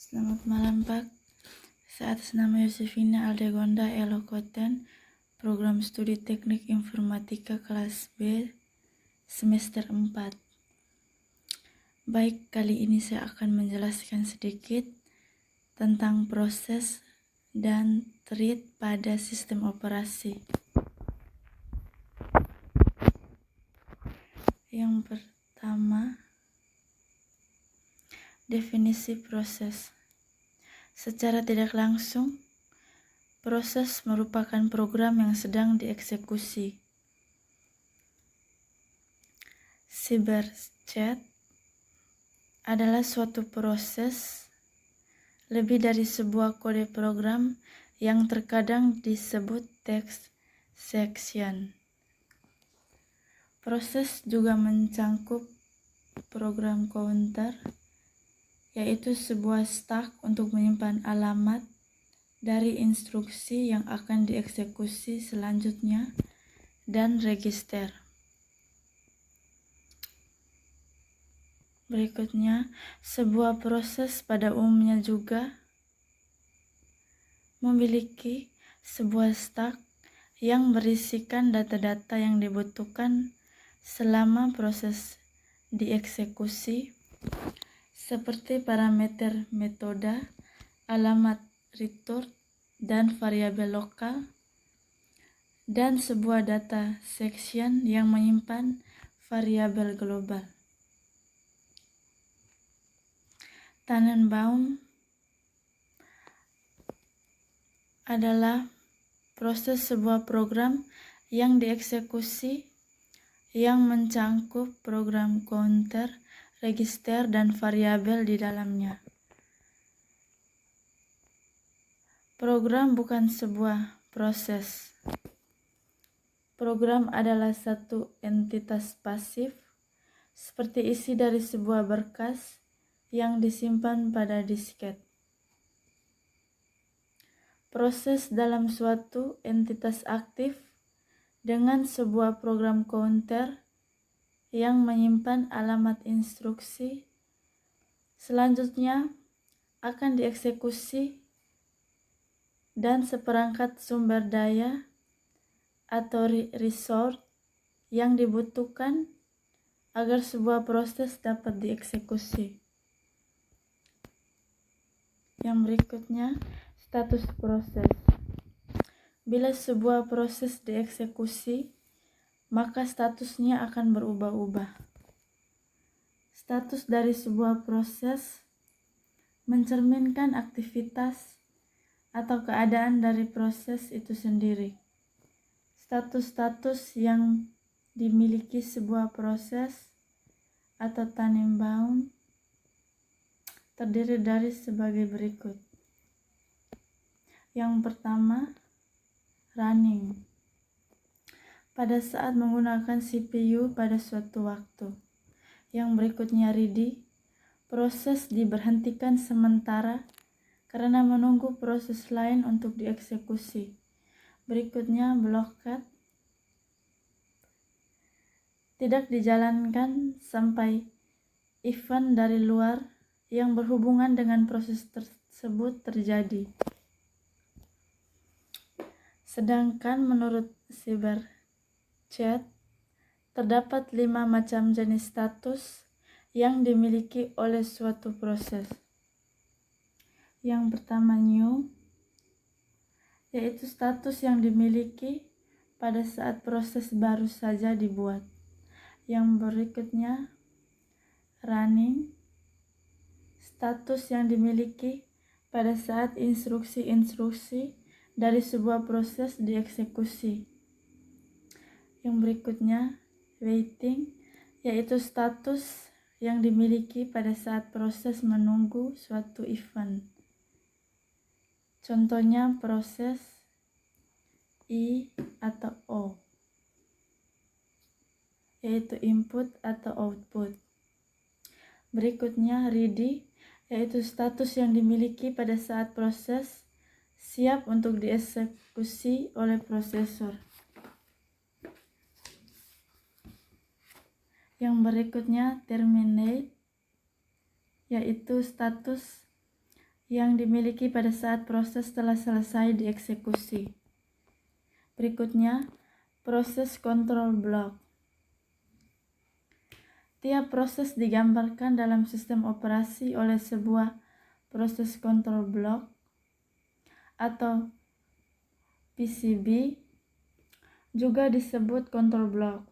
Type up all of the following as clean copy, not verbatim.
Selamat malam Pak. Saya atas nama Yosefina Aldegonda Elokoten, Program Studi Teknik Informatika kelas B, semester 4. Baik, kali ini saya akan menjelaskan sedikit tentang proses dan thread pada sistem operasi. Yang pertama, definisi proses. Secara tidak langsung, proses merupakan program yang sedang dieksekusi. Cyberchat adalah suatu proses lebih dari sebuah kode program yang terkadang disebut text section. Proses juga mencangkup program counter, yaitu sebuah stack untuk menyimpan alamat dari instruksi yang akan dieksekusi selanjutnya, dan register. Berikutnya, sebuah proses pada umumnya juga memiliki sebuah stack yang berisikan data-data yang dibutuhkan selama proses dieksekusi, seperti parameter metode, alamat return, dan variabel lokal, dan sebuah data section yang menyimpan variabel global. Tannenbaum adalah proses sebuah program yang dieksekusi yang mencangkup program counter, register, dan variabel di dalamnya. Program bukan sebuah proses. Program adalah satu entitas pasif, seperti isi dari sebuah berkas yang disimpan pada disket. Proses dalam suatu entitas aktif dengan sebuah program counter yang menyimpan alamat instruksi selanjutnya akan dieksekusi, dan seperangkat sumber daya atau resource yang dibutuhkan agar sebuah proses dapat dieksekusi. Yang berikutnya, status proses. Bila sebuah proses dieksekusi, maka statusnya akan berubah-ubah. Status dari sebuah proses mencerminkan aktivitas atau keadaan dari proses itu sendiri. Status-status yang dimiliki sebuah proses atau Tannenbaum terdiri dari sebagai berikut. Yang pertama, running. Pada saat menggunakan CPU pada suatu waktu. Yang berikutnya, ready. Proses diberhentikan sementara karena menunggu proses lain untuk dieksekusi. Berikutnya, blockade. Tidak dijalankan sampai event dari luar yang berhubungan dengan proses tersebut terjadi. Sedangkan menurut Cyberchat, terdapat 5 macam jenis status yang dimiliki oleh suatu proses. Yang pertama, new, yaitu status yang dimiliki pada saat proses baru saja dibuat. Yang berikutnya, running, status yang dimiliki pada saat instruksi-instruksi dari sebuah proses dieksekusi. Yang berikutnya, waiting, yaitu status yang dimiliki pada saat proses menunggu suatu event. Contohnya proses I atau O, yaitu input atau output. Berikutnya, ready, yaitu status yang dimiliki pada saat proses siap untuk dieksekusi oleh prosesor. Yang berikutnya, terminate, yaitu status yang dimiliki pada saat proses telah selesai dieksekusi. Berikutnya, proses kontrol blok. Tiap proses digambarkan dalam sistem operasi oleh sebuah proses kontrol blok atau PCB, juga disebut kontrol blok.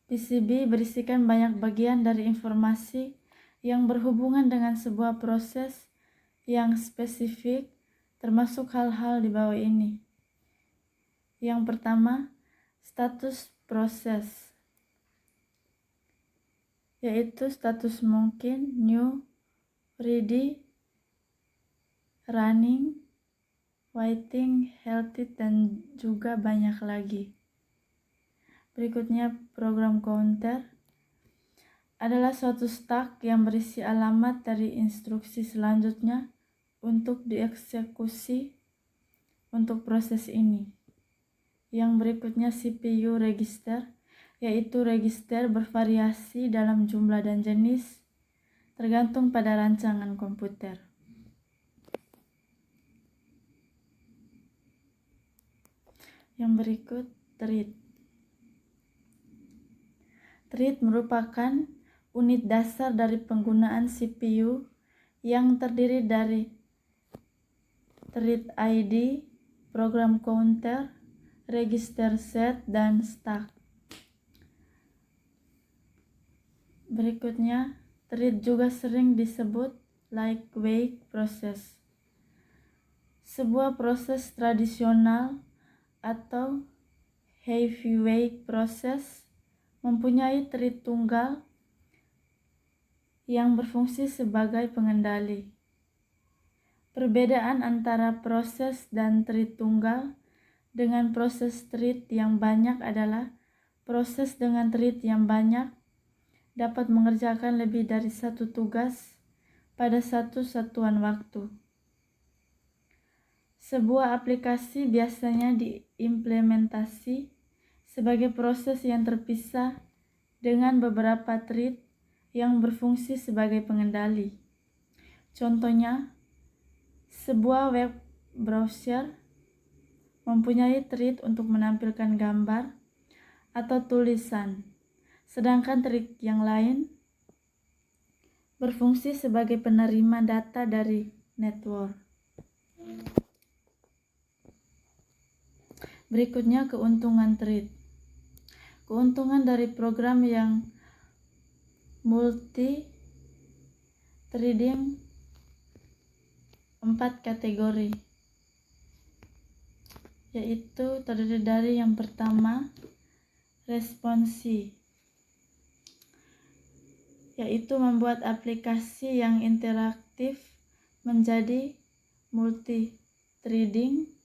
PCB berisikan banyak bagian dari informasi yang berhubungan dengan sebuah proses yang spesifik, termasuk hal-hal di bawah ini. Yang pertama, status proses, yaitu status mungkin, new, ready, running, waiting, healthy, dan juga banyak lagi. Berikutnya, program counter adalah suatu stack yang berisi alamat dari instruksi selanjutnya untuk dieksekusi untuk proses ini. Yang berikutnya, CPU register, yaitu register bervariasi dalam jumlah dan jenis tergantung pada rancangan komputer. Yang berikut, thread. Thread merupakan unit dasar dari penggunaan CPU yang terdiri dari thread ID, program counter, register set, dan stack. Berikutnya, thread juga sering disebut lightweight process. Sebuah proses tradisional atau heavyweight process mempunyai thread tunggal yang berfungsi sebagai pengendali. Perbedaan antara proses dan thread tunggal dengan proses thread yang banyak adalah proses dengan thread yang banyak dapat mengerjakan lebih dari satu tugas pada satu satuan waktu. Sebuah aplikasi biasanya diimplementasi sebagai proses yang terpisah dengan beberapa thread yang berfungsi sebagai pengendali. Contohnya, sebuah web browser mempunyai thread untuk menampilkan gambar atau tulisan, sedangkan thread yang lain berfungsi sebagai penerima data dari network. Berikutnya, keuntungan thread. Keuntungan dari program yang multi-threading 4 kategori, yaitu terdiri dari yang pertama, responsi, yaitu membuat aplikasi yang interaktif menjadi multi-threading,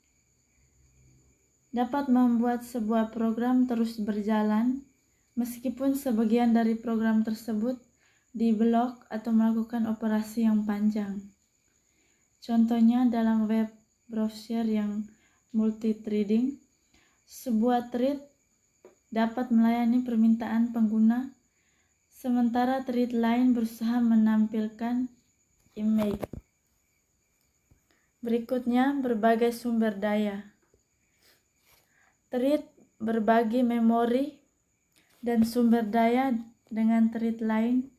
dapat membuat sebuah program terus berjalan meskipun sebagian dari program tersebut diblok atau melakukan operasi yang panjang. Contohnya, dalam web browser yang multi-threading, sebuah thread dapat melayani permintaan pengguna, sementara thread lain berusaha menampilkan image. Berikutnya, berbagai sumber daya. Thread berbagi memori dan sumber daya dengan thread lain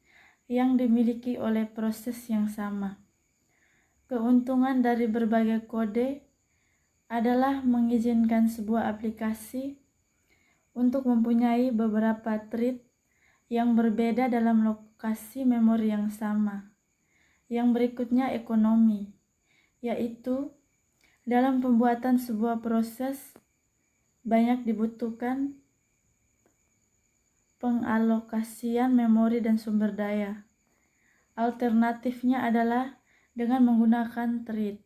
yang dimiliki oleh proses yang sama. Keuntungan dari berbagai kode adalah mengizinkan sebuah aplikasi untuk mempunyai beberapa thread yang berbeda dalam lokasi memori yang sama. Yang berikutnya, ekonomi, yaitu dalam pembuatan sebuah proses banyak dibutuhkan pengalokasian memori dan sumber daya. Alternatifnya adalah dengan menggunakan thread,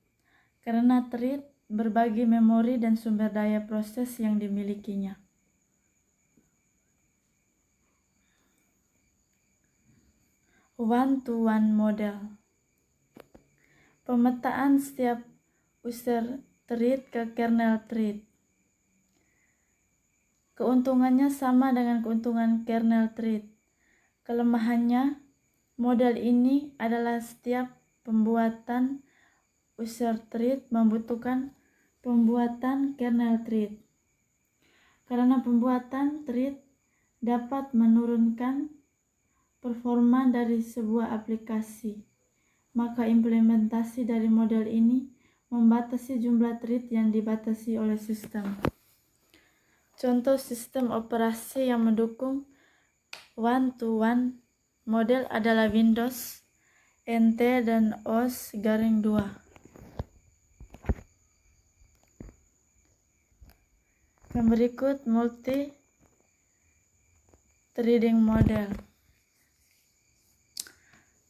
karena thread berbagi memori dan sumber daya proses yang dimilikinya. One-to-one model. Pemetaan setiap user thread ke kernel thread. Keuntungannya sama dengan keuntungan kernel thread. Kelemahannya, model ini adalah setiap pembuatan user thread membutuhkan pembuatan kernel thread. Karena pembuatan thread dapat menurunkan performa dari sebuah aplikasi, maka implementasi dari model ini membatasi jumlah thread yang dibatasi oleh sistem. Contoh sistem operasi yang mendukung one-to-one model adalah Windows NT dan OS-2. Yang berikut multi-threading model.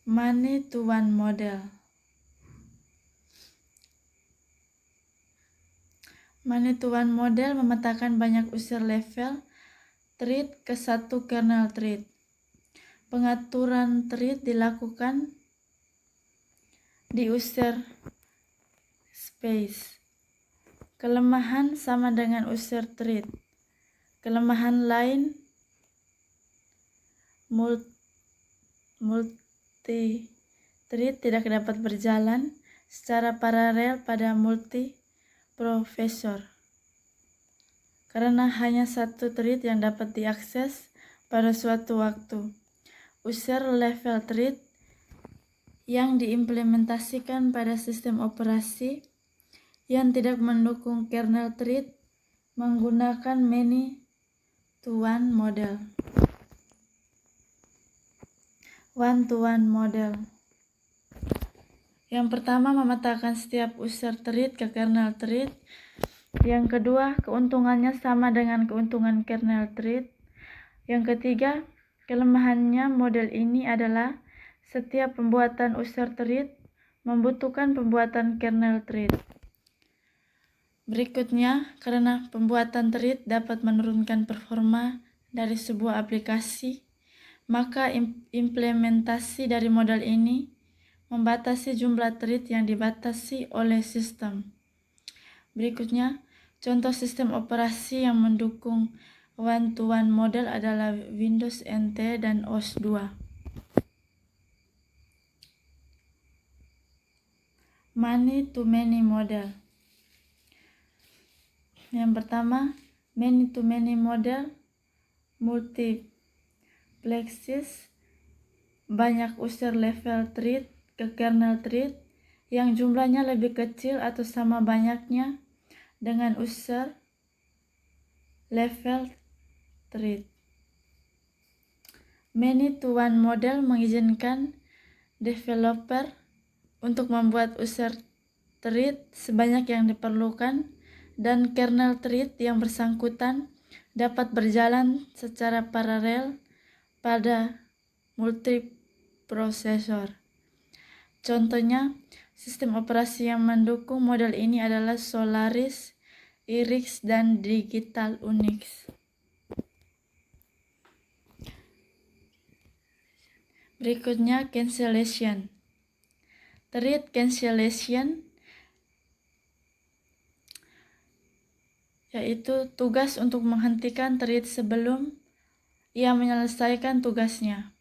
Many-to-one model. Many-to-one model memetakan banyak user level thread ke satu kernel thread. Pengaturan thread dilakukan di user space. Kelemahan sama dengan user thread. Kelemahan lain, multi-thread tidak dapat berjalan secara paralel pada multi-processor karena hanya satu thread yang dapat diakses pada suatu waktu. User level thread yang diimplementasikan pada sistem operasi yang tidak mendukung kernel thread menggunakan many-to-one model. One-to-one model. Yang pertama, memetakan setiap user thread ke kernel thread. Yang kedua, keuntungannya sama dengan keuntungan kernel thread. Yang ketiga, kelemahannya model ini adalah setiap pembuatan user thread membutuhkan pembuatan kernel thread. Berikutnya, karena pembuatan thread dapat menurunkan performa dari sebuah aplikasi, maka implementasi dari model ini membatasi jumlah thread yang dibatasi oleh sistem. Berikutnya, contoh sistem operasi yang mendukung one-to-one model adalah Windows NT dan OS-2. Many-to-many model. Yang pertama, many-to-many model multiplexes banyak user level thread ke kernel thread yang jumlahnya lebih kecil atau sama banyaknya dengan user level thread. Many-to-one model mengizinkan developer untuk membuat user thread sebanyak yang diperlukan dan kernel thread yang bersangkutan dapat berjalan secara paralel pada multiprosesor. Contohnya, sistem operasi yang mendukung model ini adalah Solaris, Irix, dan Digital Unix. Berikutnya, cancellation. Thread cancellation yaitu tugas untuk menghentikan thread sebelum ia menyelesaikan tugasnya.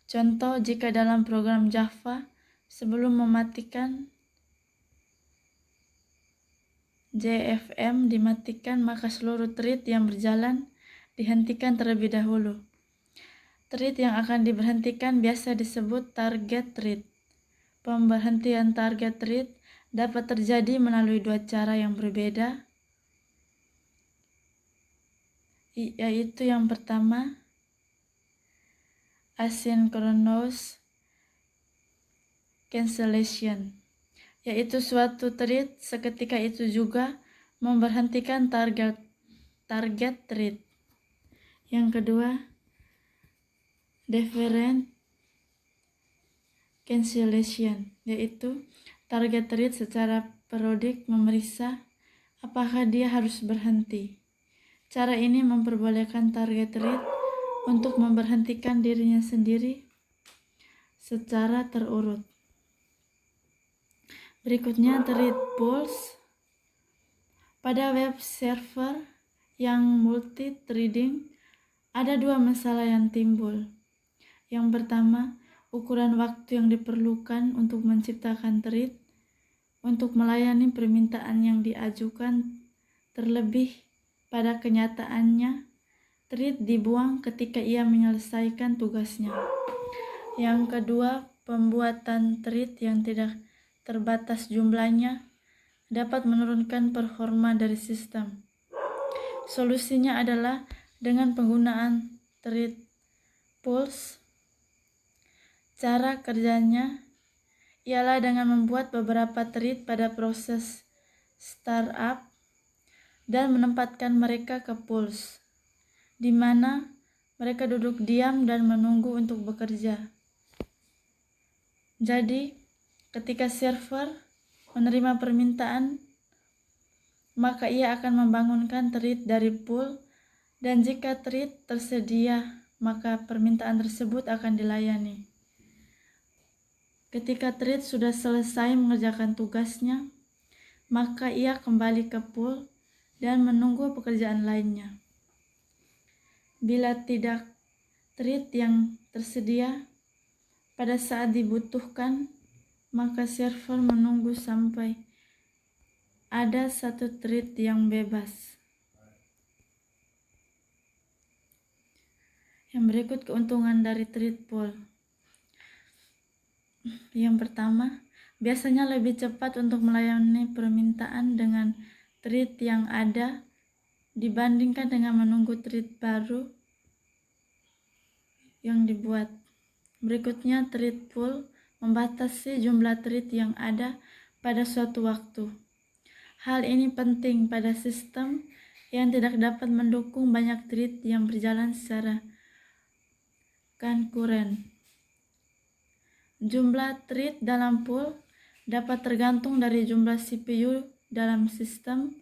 Contoh, jika dalam program Java, sebelum mematikan JVM dimatikan, maka seluruh thread yang berjalan dihentikan terlebih dahulu. Thread yang akan diberhentikan biasa disebut target thread. Pemberhentian target thread dapat terjadi melalui dua cara yang berbeda, yaitu yang pertama, asynchronous cancellation, yaitu suatu thread seketika itu juga memberhentikan target thread. Yang kedua, deferent cancellation, yaitu target thread secara periodik memeriksa apakah dia harus berhenti. Cara ini memperbolehkan target thread untuk memberhentikan dirinya sendiri secara terurut. Berikutnya, thread pools. Pada web server yang multi-threading, ada dua masalah yang timbul. Yang pertama, ukuran waktu yang diperlukan untuk menciptakan thread untuk melayani permintaan yang diajukan, terlebih pada kenyataannya thread dibuang ketika ia menyelesaikan tugasnya. Yang kedua, pembuatan thread yang tidak terbatas jumlahnya dapat menurunkan performa dari sistem. Solusinya adalah dengan penggunaan thread pools. Cara kerjanya ialah dengan membuat beberapa thread pada proses startup dan menempatkan mereka ke pools, di mana mereka duduk diam dan menunggu untuk bekerja. Jadi, ketika server menerima permintaan, maka ia akan membangunkan thread dari pool, dan jika thread tersedia, maka permintaan tersebut akan dilayani. Ketika thread sudah selesai mengerjakan tugasnya, maka ia kembali ke pool dan menunggu pekerjaan lainnya. Bila tidak thread yang tersedia pada saat dibutuhkan, maka server menunggu sampai ada satu thread yang bebas. Yang berikut keuntungan dari thread pool. Yang pertama, biasanya lebih cepat untuk melayani permintaan dengan thread yang ada dibandingkan dengan menunggu thread baru yang dibuat. Berikutnya, thread pool membatasi jumlah thread yang ada pada suatu waktu. Hal ini penting pada sistem yang tidak dapat mendukung banyak thread yang berjalan secara konkuren. Jumlah thread dalam pool dapat tergantung dari jumlah CPU dalam sistem,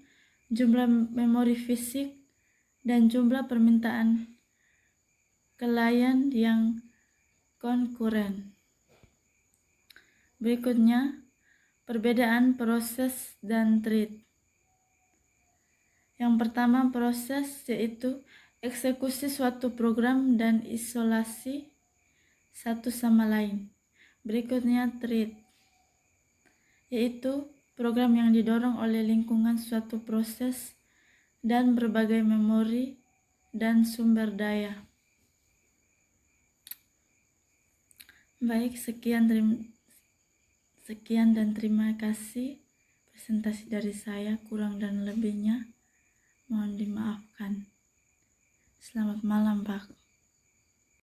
jumlah memori fisik, dan jumlah permintaan klien yang konkuren. Berikutnya, perbedaan proses dan thread. Yang pertama, proses, yaitu eksekusi suatu program dan isolasi satu sama lain. Berikutnya, thread, yaitu program yang didorong oleh lingkungan suatu proses dan berbagai memori dan sumber daya. Baik, sekian dan terima kasih presentasi dari saya. Kurang dan lebihnya mohon dimaafkan. Selamat malam, Pak.